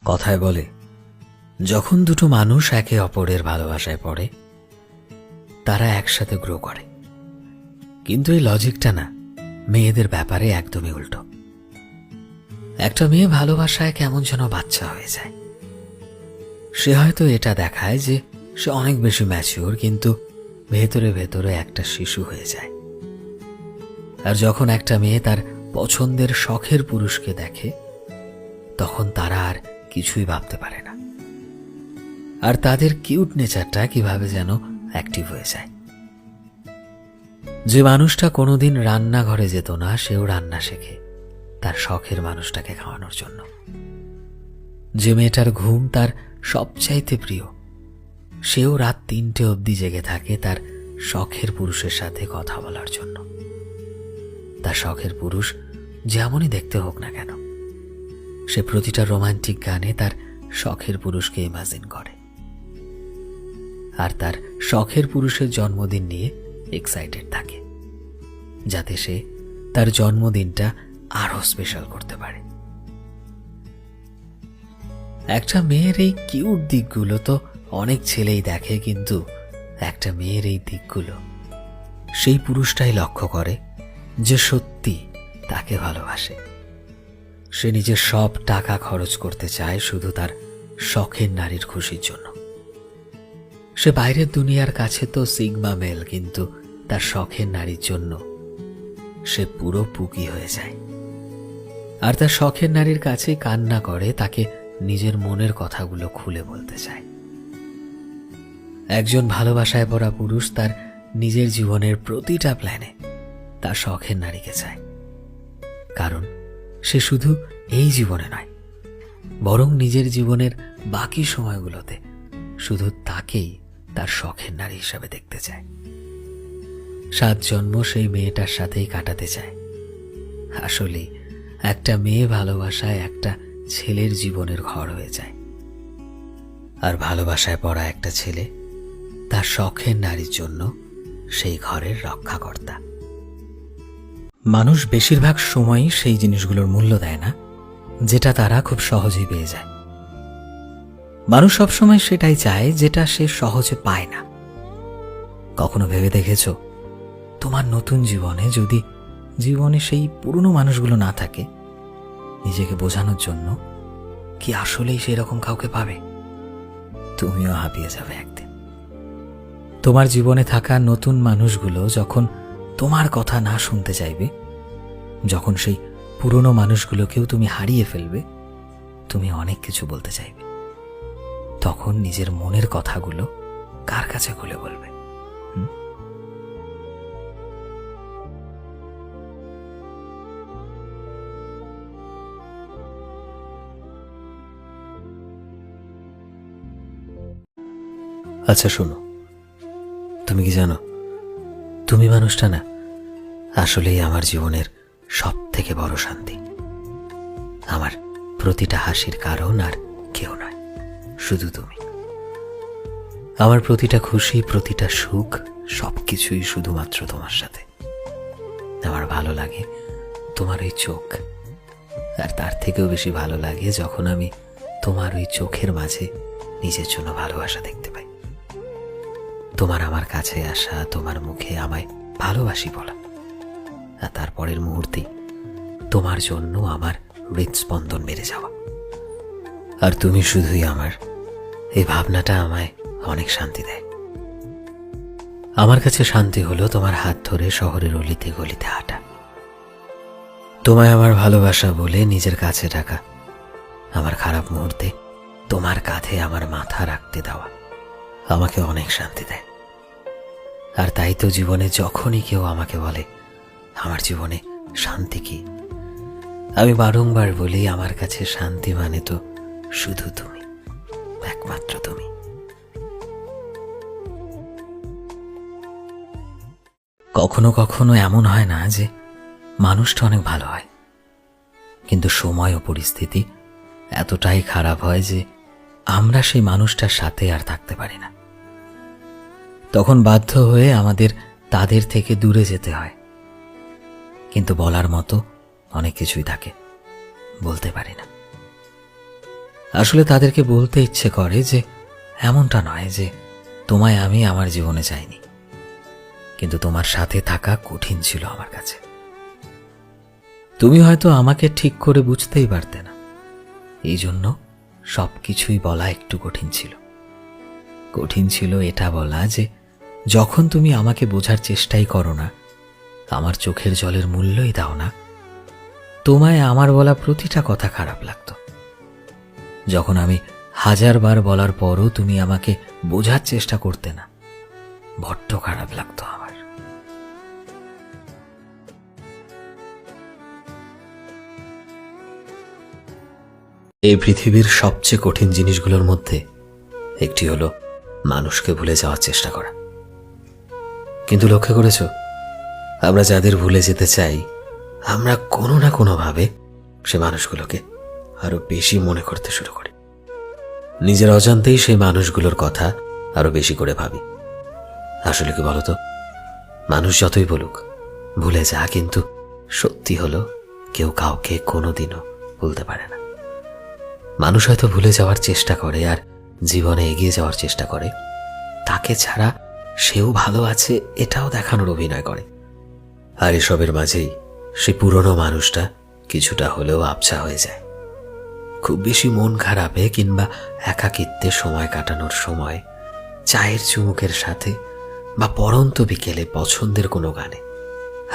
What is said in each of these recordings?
কথায় বলে, যখন দুটো মানুষ একে অপরের ভালোবাসায় পড়ে তারা একসাথে গ্রো করে। কিন্তু এই লজিকটা না মেয়েদের ব্যাপারে একদমই উল্টো। একটা মেয়ে ভালোবাসায় কেমন যেন বাচ্চা হয়ে যায়। সে হয়তো এটা দেখায় যে সে অনেক বেশি ম্যাচিওর, কিন্তু ভেতরে ভেতরে একটা শিশু হয়ে যায়। আর যখন একটা মেয়ে তার পছন্দের শখের পুরুষকে দেখে তখন তারা আর কিছুই ভাবতে পারে না, আর তাদের কিউট নেচারটা কিভাবে যেন অ্যাক্টিভ হয়ে যায়। যে মানুষটা কোনোদিন রান্নাঘরে যেত না সেও রান্না শেখে তার শখের মানুষটাকে খাওয়ানোর জন্য। যে মেয়েটার ঘুম তার সবচাইতে প্রিয় সেও রাত 3টে অবধি জেগে থাকে তার শখের পুরুষের সাথে কথা বলার জন্য। তার শখের পুরুষ যেমনই দেখতে হোক না কেন, সে প্রতিটা রোমান্টিক গানে তার শখের পুরুষকে ইমাজিন করে, আর তার শখের পুরুষের জন্মদিন নিয়ে এক্সাইটেড থাকে যাতে সে তার জন্মদিনটা আরো স্পেশাল করতে পারে। একটা মেয়ের এই কিউট দিকগুলো তো অনেক ছেলেই দেখে, কিন্তু একটা মেয়ের এই দিকগুলো সেই পুরুষটাই লক্ষ্য করে যে সত্যি তাকে ভালোবাসে। সে নিজের সব টাকা খরচ করতে চায় শুধু তার শখের নারীর খুশির জন্য। সে বাইরের দুনিয়ার কাছে তো সিগমা মেল, কিন্তু তার শখের নারীর জন্য সে পুরো পুকি হয়ে যায়। আর তার শখের নারীর কাছে কান্না করে, তাকে নিজের মনের কথাগুলো খুলে বলতে চায়। একজন ভালোবাসায় পড়া পুরুষ তার নিজের জীবনের প্রতিটা প্ল্যানে তার শখের নারীকে চায়, কারণ সে শুধু এই জীবনে নয় বরং নিজের জীবনের বাকি সময়গুলোতে শুধু তাকেই তার শখের নারী হিসাবে দেখতে চায়। 7 জন্ম সেই মেয়েটার সাথেই কাটাতে চায়। আসলে একটা মেয়ে ভালোবাসায় একটা ছেলের জীবনের ঘর হয়ে যায়, আর ভালোবাসায় পড়া একটা ছেলে তার শখের নারীর জন্য সেই ঘরের রক্ষাকর্তা। মানুষ বেশিরভাগ সময়ই সেই জিনিসগুলোর মূল্য দেয় না যেটা তারা খুব সহজেই পেয়ে যায়। মানুষ সবসময় সেটাই চায় যেটা সে সহজে পায় না। কখনো ভেবে দেখেছো তোমার নতুন জীবনে যদি জীবনে সেই পুরনো মানুষগুলো না থাকে, নিজেকে বোঝানোর জন্য কি আসলেই সেই রকম কাউকে পাবে? তুমিও হাঁপিয়ে যাবে একদিন। তোমার জীবনে থাকা নতুন মানুষগুলো যখন তোমার কথা না শুনতে চাইবে, যখন সেই পুরনো মানুষগুলোকেও তুমি হারিয়ে ফেলবে, তুমি অনেক কিছু বলতে চাইবে। তখন নিজের মনের কথাগুলো কার কাছে খুলে বলবে? আচ্ছা শোনো, তুমি কি জানো তুমি মানুষটা না আসলেই আমার জীবনের সব থেকে বড় শান্তি। আমার প্রতিটা হাসির কারণ আর কেউ নয়, শুধু তুমি। আমার প্রতিটা খুশি, প্রতিটা সুখ সবকিছুই শুধুমাত্র তোমার সাথে। আমার ভালো লাগে তোমার ওই চোখ, আর তার থেকেও বেশি ভালো লাগে যখন আমি তোমার ওই চোখের মাঝে নিজের জন্য ভালোবাসা দেখতে পাই। তোমার আমার কাছে আসা, তোমার মুখে আমায় ভালোবাসি বলা, আর তারপরের মুহূর্তে তোমার জন্য আমার হৃদস্পন্দন বেড়ে যাওয়া। আর তুমি শুধুই আমার, এই ভাবনাটা আমায় অনেক শান্তি দেয়। আমার কাছে শান্তি হলো তোমার হাত ধরে শহরের অলিতে গলিতে হাঁটা, তোমায় আমার ভালোবাসা বলে নিজের কাছে ডাকা, আমার খারাপ মুহূর্তে তোমার কাঁধে আমার মাথা রাখতে দেওয়া আমাকে অনেক শান্তি দেয়। আর তাই তো জীবনে যখনই কেউ আমাকে বলে আমার জীবনে শান্তি কি, আমি বারংবার বলি আমার কাছে শান্তি মানে তো শুধু তুমি, একমাত্র তুমি। কখনো কখনো এমন হয় না যে মানুষটা অনেক ভালো হয়, কিন্তু সময় ও পরিস্থিতি এতটাই খারাপ হয় যে আমরা সেই মানুষটার সাথে আর থাকতে পারি না। তখন বাধ্য হয়ে আমাদের তাদের থেকে দূরে যেতে হয়, কিন্তু বলার মতো অনেক কিছুই থাকে, বলতে পারি না। আসলে তাদেরকে বলতে ইচ্ছে করে যে এমনটা নয় যে তোমায় আমি আমার জীবনে চাইনি, কিন্তু তোমার সাথে থাকা কঠিন ছিল আমার কাছে। তুমি হয়তো আমাকে ঠিক করে বুঝতেই পারতে না, এই জন্য সবকিছুই বলা একটু কঠিন ছিল। কঠিন ছিল এটা বলা যে যখন তুমি আমাকে বোঝার চেষ্টাই করো না, আমার চোখের জলের মূল্যই দাও না, তোমায় আমার বলা প্রতিটা কথা খারাপ লাগতো। যখন আমি 1000 বার বলার পরও তুমি আমাকে বোঝার চেষ্টা করতে না, বড্ড খারাপ লাগতো আমার। এই পৃথিবীর সবচেয়ে কঠিন জিনিসগুলোর মধ্যে একটি হলো মানুষকে ভুলে যাওয়ার চেষ্টা করা। কিন্তু লক্ষ্য করেছো, আমরা যাদের ভুলে যেতে চাই, আমরা কোনো না কোনোভাবে সে মানুষগুলোকে আরো বেশি মনে করতে শুরু করি। নিজের অজান্তেই সেই মানুষগুলোর কথা আরো বেশি করে ভাবি। আসলে কি বলতো, মানুষ যতই বলুক ভুলে যা, কিন্তু সত্যি হলো কেউ কাউকে কোনোদিনও ভুলতে পারে না। মানুষ হয়তো ভুলে যাওয়ার চেষ্টা করে আর জীবনে এগিয়ে যাওয়ার চেষ্টা করে, তাকে ছাড়া সেও ভালো আছে এটাও দেখানোর অভিনয় করে। আর এসবের মাঝেই সে পুরনো মানুষটা কিছুটা হলেও আবছা হয়ে যায়। খুব বেশি মন খারাপে কিংবা একাকিত্বে সময় কাটানোর সময়, চায়ের চুমুকের সাথে বা পড়ন্ত বিকেলে পছন্দের কোনো গানে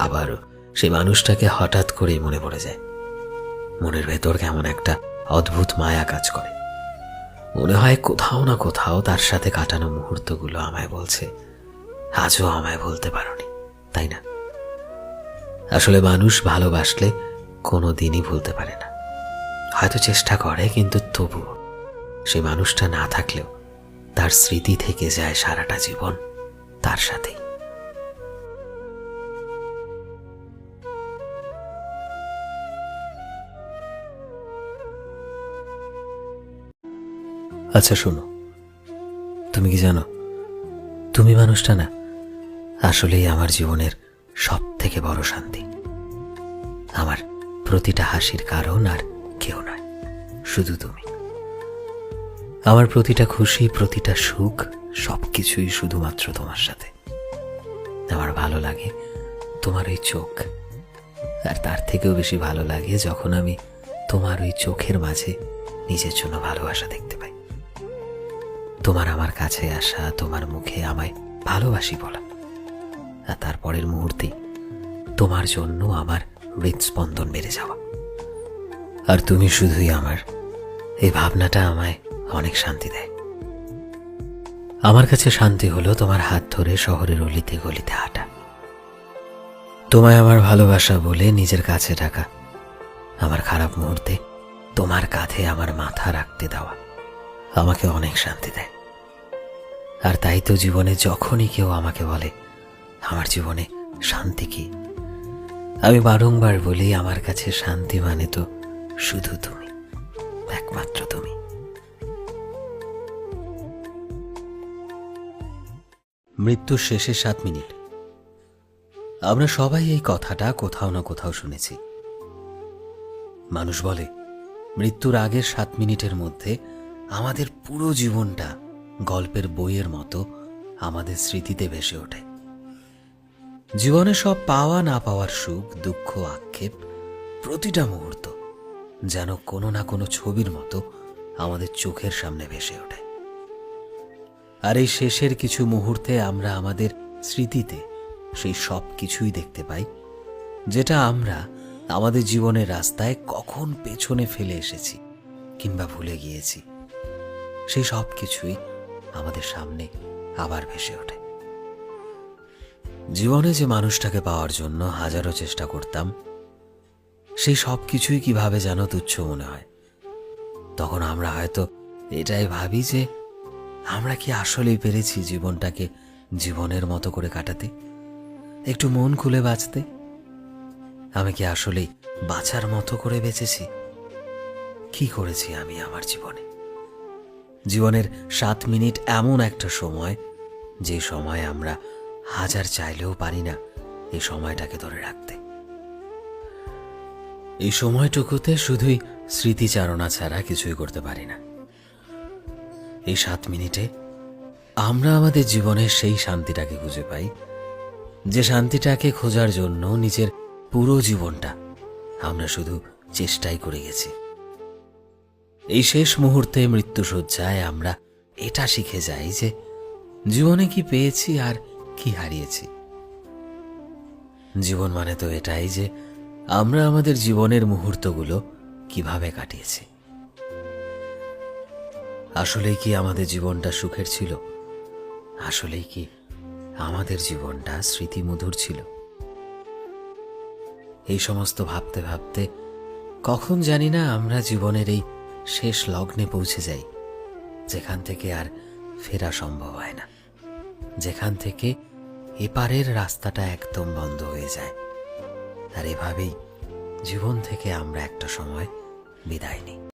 আবারও সেই মানুষটাকে হঠাৎ করেই মনে পড়ে যায়। মনের ভেতর কেমন একটা অদ্ভুত মায়া কাজ করে। মনে হয় কোথাও না কোথাও তার সাথে কাটানো মুহূর্তগুলো আমায় বলছে, আজও আমায় বলতে পারোনি, তাই না? আসলে মানুষ ভালোবাসলে কোনো দিনই ভুলতে পারে না। হয়তো চেষ্টা করে, কিন্তু তবুও সেই মানুষটা না থাকলেও তার স্মৃতি থেকে যায় সারাটা জীবন তার সাথেই। আচ্ছা শোনো, তুমি কি জানো, তুমি মানুষটা না আসলেই আমার জীবনের সব থেকে বড় শান্তি। আমার প্রতিটা হাসির কারণ আর কেউ নয়, শুধু তুমি। আমার প্রতিটা খুশি, প্রতিটা সুখ, সবকিছুই শুধুমাত্র তোমার সাথে। আমার ভালো লাগে তোমার ওই চোখ, আর তার থেকেও বেশি ভালো লাগে যখন আমি তোমার ওই চোখের মাঝে নিজের জন্য ভালোবাসা দেখতে পাই। তোমার আমার কাছে আসা, তোমার মুখে আমায় ভালোবাসি বলা, আর তারপরের মুহূর্তেই তোমার জন্য আমার হৃদস্পন্দন বেড়ে যাওয়া। আর তুমি শুধুই আমার, এই ভাবনাটা আমায় অনেক শান্তি দেয়। আমার কাছে শান্তি হলো তোমার হাত ধরে শহরের অলিতে গলিতে হাঁটা, তোমায় আমার ভালোবাসা বলে নিজের কাছে ডাকা, আমার খারাপ মুহূর্তে তোমার কাঁধে আমার মাথা রাখতে দেওয়া আমাকে অনেক শান্তি দেয়। আর তাই তো জীবনে যখনই কেউ আমাকে বলে আমার জীবনে শান্তি কি, আমি বারংবার বলি আমার কাছে শান্তি মানে তো শুধু তুমি, একমাত্র তুমি। মৃত্যুর শেষে 7 মিনিট, আমরা সবাই এই কথাটা কোথাও না কোথাও শুনেছি। মানুষ বলে মৃত্যুর আগের 7 মিনিটের মধ্যে আমাদের পুরো জীবনটা গল্পের বইয়ের মতো আমাদের স্মৃতিতে ভেসে ওঠে। জীবনে সব পাওয়া না পাওয়ার সুখ, দুঃখ, আক্ষেপ, প্রতিটা মুহূর্ত যেন কোনো না কোনো ছবির মতো আমাদের চোখের সামনে ভেসে ওঠে। আর এই শেষের কিছু মুহূর্তে আমরা আমাদের স্মৃতিতে সেই সব কিছুই দেখতে পাই যেটা আমরা আমাদের জীবনের রাস্তায় কখন পেছনে ফেলে এসেছি কিংবা ভুলে গিয়েছি। সেই সব কিছুই আমাদের সামনে আবার ভেসে ওঠে। জীবনে যে মানুষটাকে পাওয়ার জন্য হাজারো চেষ্টা করতাম, সেই সব কিছুই কিভাবে যেন তুচ্ছ মনে হয়। তখন আমরা হয়তো এটাই ভাবি যে আমরা কি আসলেই পেরেছি জীবনটাকে জীবনের মতো করে কাটাতে, একটু মন খুলে বাঁচতে? আমি কি আসলেই বাঁচার মতো করে বেঁচেছি? কি করেছি আমি আমার জীবনে? জীবনের 7 মিনিট এমন একটা সময়, যে সময় আমরা হাজার চাইলেও পারি না এই সময়টাকে ধরে রাখতে। এই সময়টুকুতে শুধুই স্মৃতিচারণা ছাড়া কিছুই করতে পারি না। এই 7 মিনিটে আমরা আমাদের জীবনের সেই শান্তিটাকে খুঁজে পাই, যে শান্তিটাকে খোঁজার জন্য নিজের পুরো জীবনটা আমরা শুধু চেষ্টাই করে গেছি। এই শেষ মুহূর্তে মৃত্যুশয্যায় আমরা এটা শিখে যাই যে জীবনে কি পেয়েছি আর কি হারিয়েছি। জীবন মানে তো এটাই যে আমরা আমাদের জীবনের মুহূর্তগুলো কিভাবে কাটিয়েছি। আসলেই কি আমাদের জীবনটা সুখের ছিল? আসলেই কি আমাদের জীবনটা স্মৃতিমধুর ছিল? এই সমস্ত ভাবতে ভাবতে কখন জানি না আমরা জীবনের এই শেষ লগ্নে পৌঁছে যাই, যেখান থেকে আর ফেরা সম্ভব হয় না, যেখান থেকে এপারের রাস্তাটা একদম বন্ধ হয়ে যায়। আর এভাবেই জীবন থেকে আমরা একটা সময় বিদায় নিই।